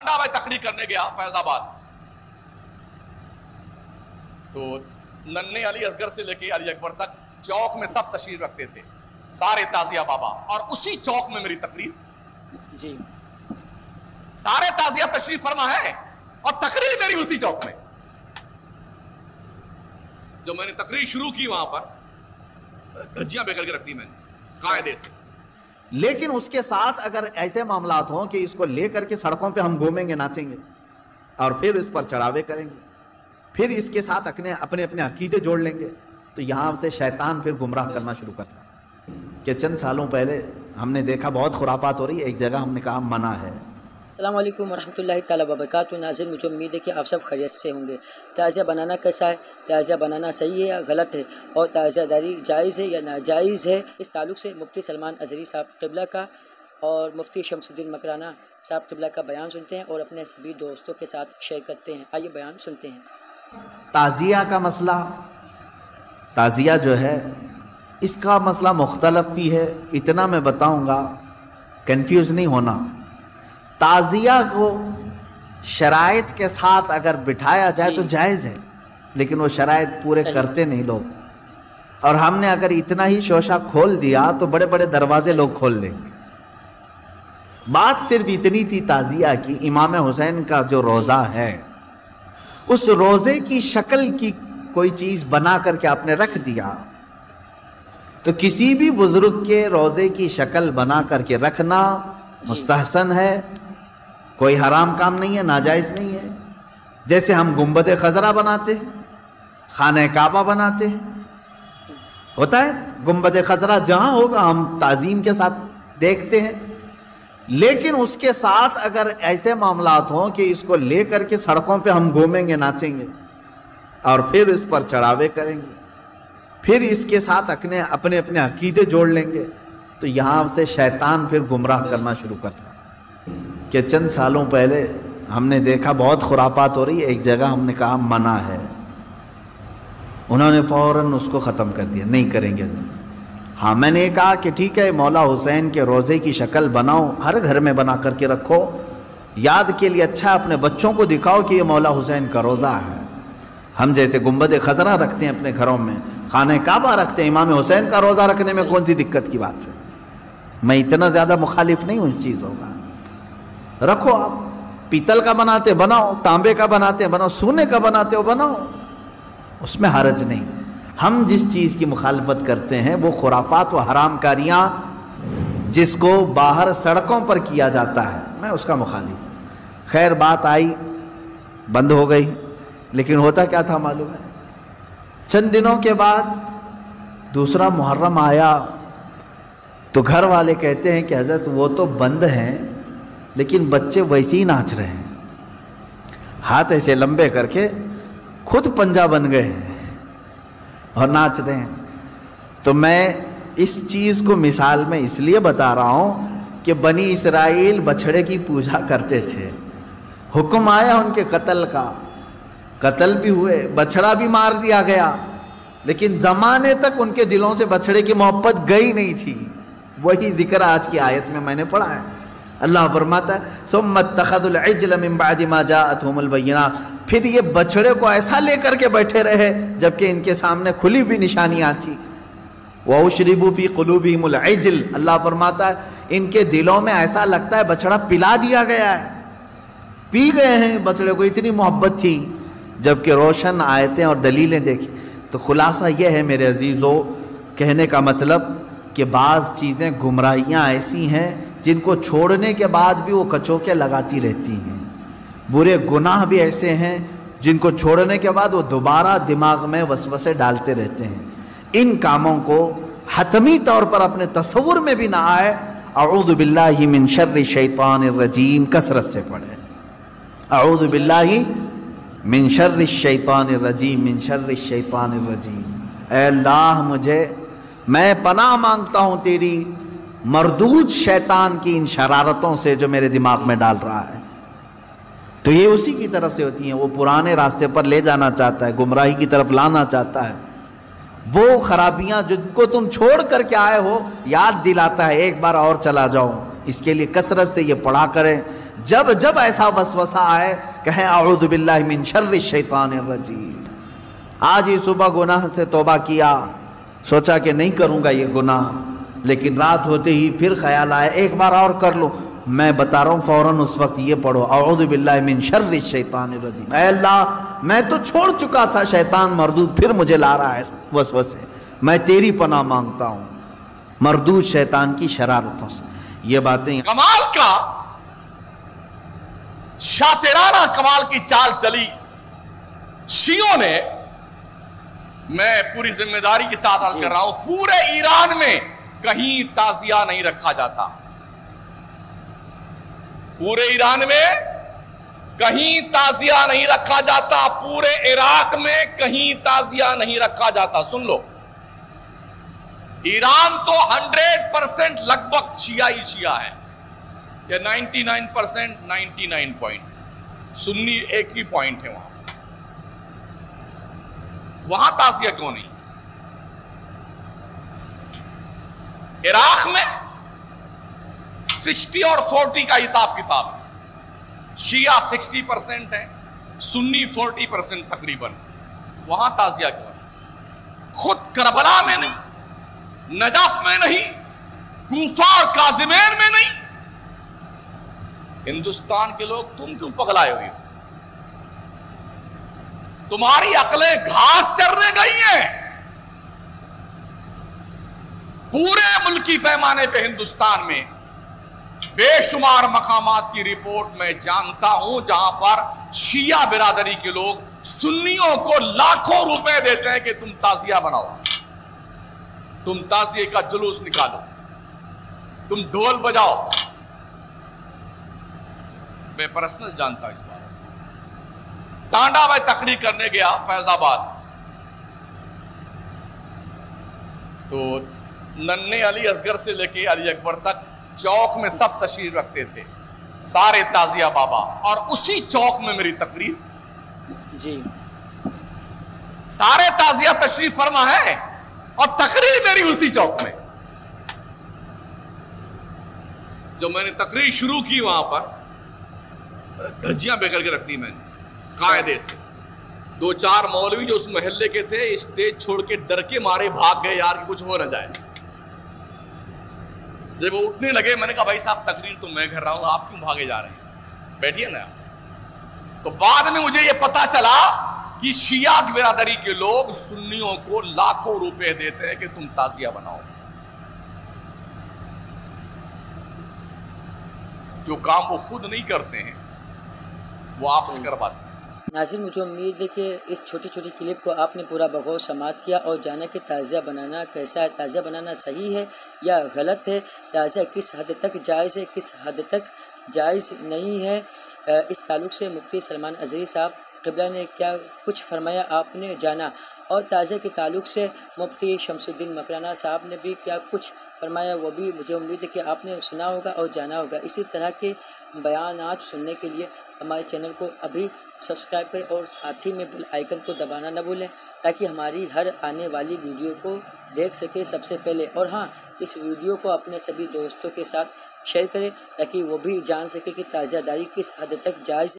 میں تقریر کرنے گیا فیض آباد، تو ننھے علی اصغر سے لے کے علی اکبر تک چوک میں سب تشریف رکھتے تھے، سارے تعزیہ بابا، اور اسی چوک میں میری تقریر، جی سارے تعزیہ تشریف فرما ہے اور تقریر میری اسی چوک میں۔ جو میں نے تقریر شروع کی وہاں پر دھجیاں بے کر کے رکھ دی میں نے قاعدے سے۔ لیکن اس کے ساتھ اگر ایسے معاملات ہوں کہ اس کو لے کر کے سڑکوں پہ ہم گھومیں گے، ناچیں گے اور پھر اس پر چڑھاوے کریں گے، پھر اس کے ساتھ اپنے اپنے عقیدے جوڑ لیں گے، تو یہاں سے شیطان پھر گمراہ کرنا شروع کرتا ہے۔ کہ چند سالوں پہلے ہم نے دیکھا بہت خرافات ہو رہی ہے، ایک جگہ ہم نے کہا منع ہے۔ السلام علیکم ورحمۃ اللہ تعالیٰ وبرکاتہ۔ ناظرین، مجھے امید ہے کہ آپ سب خیریت سے ہوں گے۔ تعزیہ بنانا کیسا ہے، تعزیہ بنانا صحیح ہے یا غلط ہے، اور تعزیہ داری جائز ہے یا ناجائز ہے، اس تعلق سے مفتی سلمان اظہری صاحب قبلہ کا اور مفتی شمس الدین مکرانہ صاحب قبلہ کا بیان سنتے ہیں اور اپنے سبھی دوستوں کے ساتھ شیئر کرتے ہیں۔ آئیے بیان سنتے ہیں۔ تعزیہ کا مسئلہ، تعزیہ جو ہے اس کا مسئلہ مختلف بھی ہے، اتنا میں بتاؤں گا، کنفیوز نہیں ہونا۔ تعزیہ کو شرائط کے ساتھ اگر بٹھایا جائے تو جائز ہے، لیکن وہ شرائط پورے کرتے نہیں لوگ، اور ہم نے اگر اتنا ہی شوشہ کھول دیا تو بڑے بڑے دروازے لوگ کھول دیں گے۔ بات صرف اتنی تھی تعزیہ کی، امام حسین کا جو روزہ ہے اس روزے کی شکل کی کوئی چیز بنا کر کے آپ نے رکھ دیا، تو کسی بھی بزرگ کے روزے کی شکل بنا کر کے رکھنا مستحسن ہے، کوئی حرام کام نہیں ہے، ناجائز نہیں ہے۔ جیسے ہم گنبد خضرا بناتے ہیں، خانہ کعبہ بناتے ہیں، ہوتا ہے گنبد خضرا جہاں ہوگا ہم تعظیم کے ساتھ دیکھتے ہیں، لیکن اس کے ساتھ اگر ایسے معاملات ہوں کہ اس کو لے کر کے سڑکوں پہ ہم گھومیں گے، ناچیں گے اور پھر اس پر چڑھاوے کریں گے، پھر اس کے ساتھ اپنے عقیدے جوڑ لیں گے، تو یہاں سے شیطان پھر گمراہ کرنا شروع کرتا ہے۔ کہ چند سالوں پہلے ہم نے دیکھا بہت خرافات ہو رہی ہے، ایک جگہ ہم نے کہا منع ہے، انہوں نے فوراً اس کو ختم کر دیا، نہیں کریں گے۔ ہاں میں نے کہا کہ ٹھیک ہے، مولا حسین کے روزے کی شکل بناؤ، ہر گھر میں بنا کر کے رکھو، یاد کے لیے اچھا، اپنے بچوں کو دکھاؤ کہ یہ مولا حسین کا روزہ ہے۔ ہم جیسے گنبد خضرا رکھتے ہیں اپنے گھروں میں، خانہ کعبہ رکھتے ہیں، امام حسین کا روزہ رکھنے میں کون سی دقت کی بات ہے؟ میں اتنا زیادہ مخالف نہیں ہوں اس چیزوں کا، رکھو، آپ پیتل کا بناتے بناؤ، تانبے کا بناتے بناؤ، سونے کا بناتے ہو بناؤ، اس میں حرج نہیں۔ ہم جس چیز کی مخالفت کرتے ہیں وہ خرافات و حرام کاریاں جس کو باہر سڑکوں پر کیا جاتا ہے، میں اس کا مخالف ہوں۔ خیر بات آئی، بند ہو گئی، لیکن ہوتا کیا تھا معلوم ہے؟ چند دنوں کے بعد دوسرا محرم آیا تو گھر والے کہتے ہیں کہ حضرت وہ تو بند ہیں لیکن بچے ویسے ہی ناچ رہے ہیں، ہاتھ ایسے لمبے کر کے خود پنجہ بن گئے ہیں اور ناچ رہے ہیں۔ تو میں اس چیز کو مثال میں اس لیے بتا رہا ہوں کہ بنی اسرائیل بچھڑے کی پوجا کرتے تھے، حکم آیا ان کے قتل کا، قتل بھی ہوئے، بچھڑا بھی مار دیا گیا، لیکن زمانے تک ان کے دلوں سے بچھڑے کی محبت گئی نہیں تھی۔ وہی ذکر آج کی آیت میں میں نے پڑھا ہے، اللہ فرماتا ہے ثم اتخذوا العجل من بعد ما جاءتهم البینات، پھر یہ بچڑے کو ایسا لے کر کے بیٹھے رہے جبکہ ان کے سامنے کھلی ہوئی نشانیاں تھی۔ وَأُشْرِبُوا فِي قُلُوبِهِمُ الْعِجْلَ، اللہ فرماتا ہے ان کے دلوں میں ایسا لگتا ہے بچڑا پلا دیا گیا ہے، پی گئے ہیں بچڑے کو، اتنی محبت تھی، جبکہ روشن آیتیں اور دلیلیں دیکھی۔ تو خلاصہ یہ ہے میرے عزیزو، کہنے کا مطلب کہ بعض چیزیں گمراہیاں ایسی ہیں جن کو چھوڑنے کے بعد بھی وہ کچوکے لگاتی رہتی ہیں، برے گناہ بھی ایسے ہیں جن کو چھوڑنے کے بعد وہ دوبارہ دماغ میں وسوسے ڈالتے رہتے ہیں۔ ان کاموں کو حتمی طور پر اپنے تصور میں بھی نہ آئے۔ اعوذ باللہ من شر الشیطان الرجیم کثرت سے پڑھیں، اعوذ باللہ من شر الشیطان الرجیم، من شر الشیطان الرجیم۔ اے اللہ میں پناہ مانگتا ہوں تیری مردود شیطان کی ان شرارتوں سے جو میرے دماغ میں ڈال رہا ہے۔ تو یہ اسی کی طرف سے ہوتی ہیں، وہ پرانے راستے پر لے جانا چاہتا ہے، گمراہی کی طرف لانا چاہتا ہے، وہ خرابیاں جن کو تم چھوڑ کر کے آئے ہو یاد دلاتا ہے ایک بار اور چلا جاؤ۔ اس کے لیے کثرت سے یہ پڑھا کریں، جب جب ایسا وسوسہ آئے کہیں اعوذ باللہ من شر الشیطان الرجیم. آج ہی صبح گناہ سے توبہ کیا، سوچا کہ نہیں کروں گا یہ گناہ، لیکن رات ہوتے ہی پھر خیال آیا ایک بار اور کر لوں. میں بتا رہا ہوں فوراً اس وقت یہ پڑھو اعوذ باللہ من شر الشیطان الرجیم. اے اللہ میں تو چھوڑ چکا تھا شیطان مردود، پھر مجھے لا رہا ہے وسوسے، میں تیری پناہ مانگتا ہوں مردود شیطان کی شرارتوں سے. یہ باتیں کمال کا شاطرانہ کمال کی چال چلی شیعوں نے. میں پوری ذمہ داری کے ساتھ عرض کر رہا ہوں، پورے ایران میں کہیں تعزیہ نہیں رکھا جاتا. پورے ایران میں کہیں تعزیہ نہیں رکھا جاتا، پورے عراق میں کہیں تعزیہ نہیں رکھا جاتا. سن لو، ایران تو 100% لگ بھگ شیعہ ہی شیعہ ہے، یا 99%، 99 پوائنٹ سنی ایک ہی پوائنٹ ہے. وہاں تعزیہ کیوں نہیں؟ عراق میں 60 اور 40 کا حساب کتاب ہے. شیعہ 60% ہے، سنی 40% تقریباً. وہاں تعزیہ کیوں نہیں؟ خود کربلا میں نہیں، نجف میں نہیں، کوفہ اور کاظمین میں نہیں. ہندوستان کے لوگ تم کیوں پگلائے ہوئے ہو؟ تمہاری عقلیں گھاس چرنے گئی ہیں. پورے ملکی پیمانے پہ ہندوستان میں بے شمار مقامات کی رپورٹ میں جانتا ہوں جہاں پر شیعہ برادری کے لوگ سنیوں کو لاکھوں روپے دیتے ہیں کہ تم تعزیہ بناؤ، تم تعزیے کا جلوس نکالو، تم ڈھول بجاؤ. میں پرسنل جانتا ہوں اس بات. ٹانڈا میں تقریر کرنے گیا فیض آباد، تو ننھے علی اصغر سے لے کے علی اکبر تک چوک میں سب تشریف رکھتے تھے، سارے تعزیہ بابا. اور اسی چوک میں میری تقریر، جی سارے تعزیہ تشریف فرما ہے اور تقریر میری اسی چوک میں. جو میں نے تقریر شروع کی وہاں پر دھجیاں بے کر کے رکھ دی میں نے قاعدے سے. 2-4 مولوی جو اس محلے کے تھے اسٹیج چھوڑ کے ڈر کے مارے بھاگ گئے یار کہ کچھ ہو نہ جائے. جب وہ اٹھنے لگے میں نے کہا بھائی صاحب تقریر تو میں کر رہا ہوں، آپ کیوں بھاگے جا رہے ہیں، بیٹھیے نا. تو بعد میں مجھے یہ پتا چلا کہ شیعہ کی برادری کے لوگ سنیوں کو لاکھوں روپے دیتے ہیں کہ تم تعزیہ بناؤ. جو کام وہ خود نہیں کرتے ہیں وہ آپ سے کرواتے ہیں. ناظرین مجھے امید ہے کہ اس چھوٹی چھوٹی کلپ کو آپ نے پورا بغور سماعت کیا اور جانا کہ تعزیہ بنانا کیسا ہے، تعزیہ بنانا صحیح ہے یا غلط ہے، تعزیہ کس حد تک جائز ہے، کس حد تک جائز نہیں ہے. اس تعلق سے مفتی سلمان اظہری صاحب قبلہ نے کیا کچھ فرمایا آپ نے جانا، اور تعزیہ کے تعلق سے مفتی شمس الدین مکرانہ صاحب نے بھی کیا کچھ فرمایا وہ بھی مجھے امید ہے کہ آپ نے سنا ہوگا اور جانا ہوگا. اسی طرح کے بیانات سننے کے لیے ہمارے چینل کو ابھی سبسکرائب کریں اور ساتھ ہی میں بیل آئیکن کو دبانا نہ بھولیں تاکہ ہماری ہر آنے والی ویڈیو کو دیکھ سکے سب سے پہلے. اور ہاں، اس ویڈیو کو اپنے سبھی دوستوں کے ساتھ شیئر کریں تاکہ وہ بھی جان سکے کہ تعزیہ داری کس حد تک جائز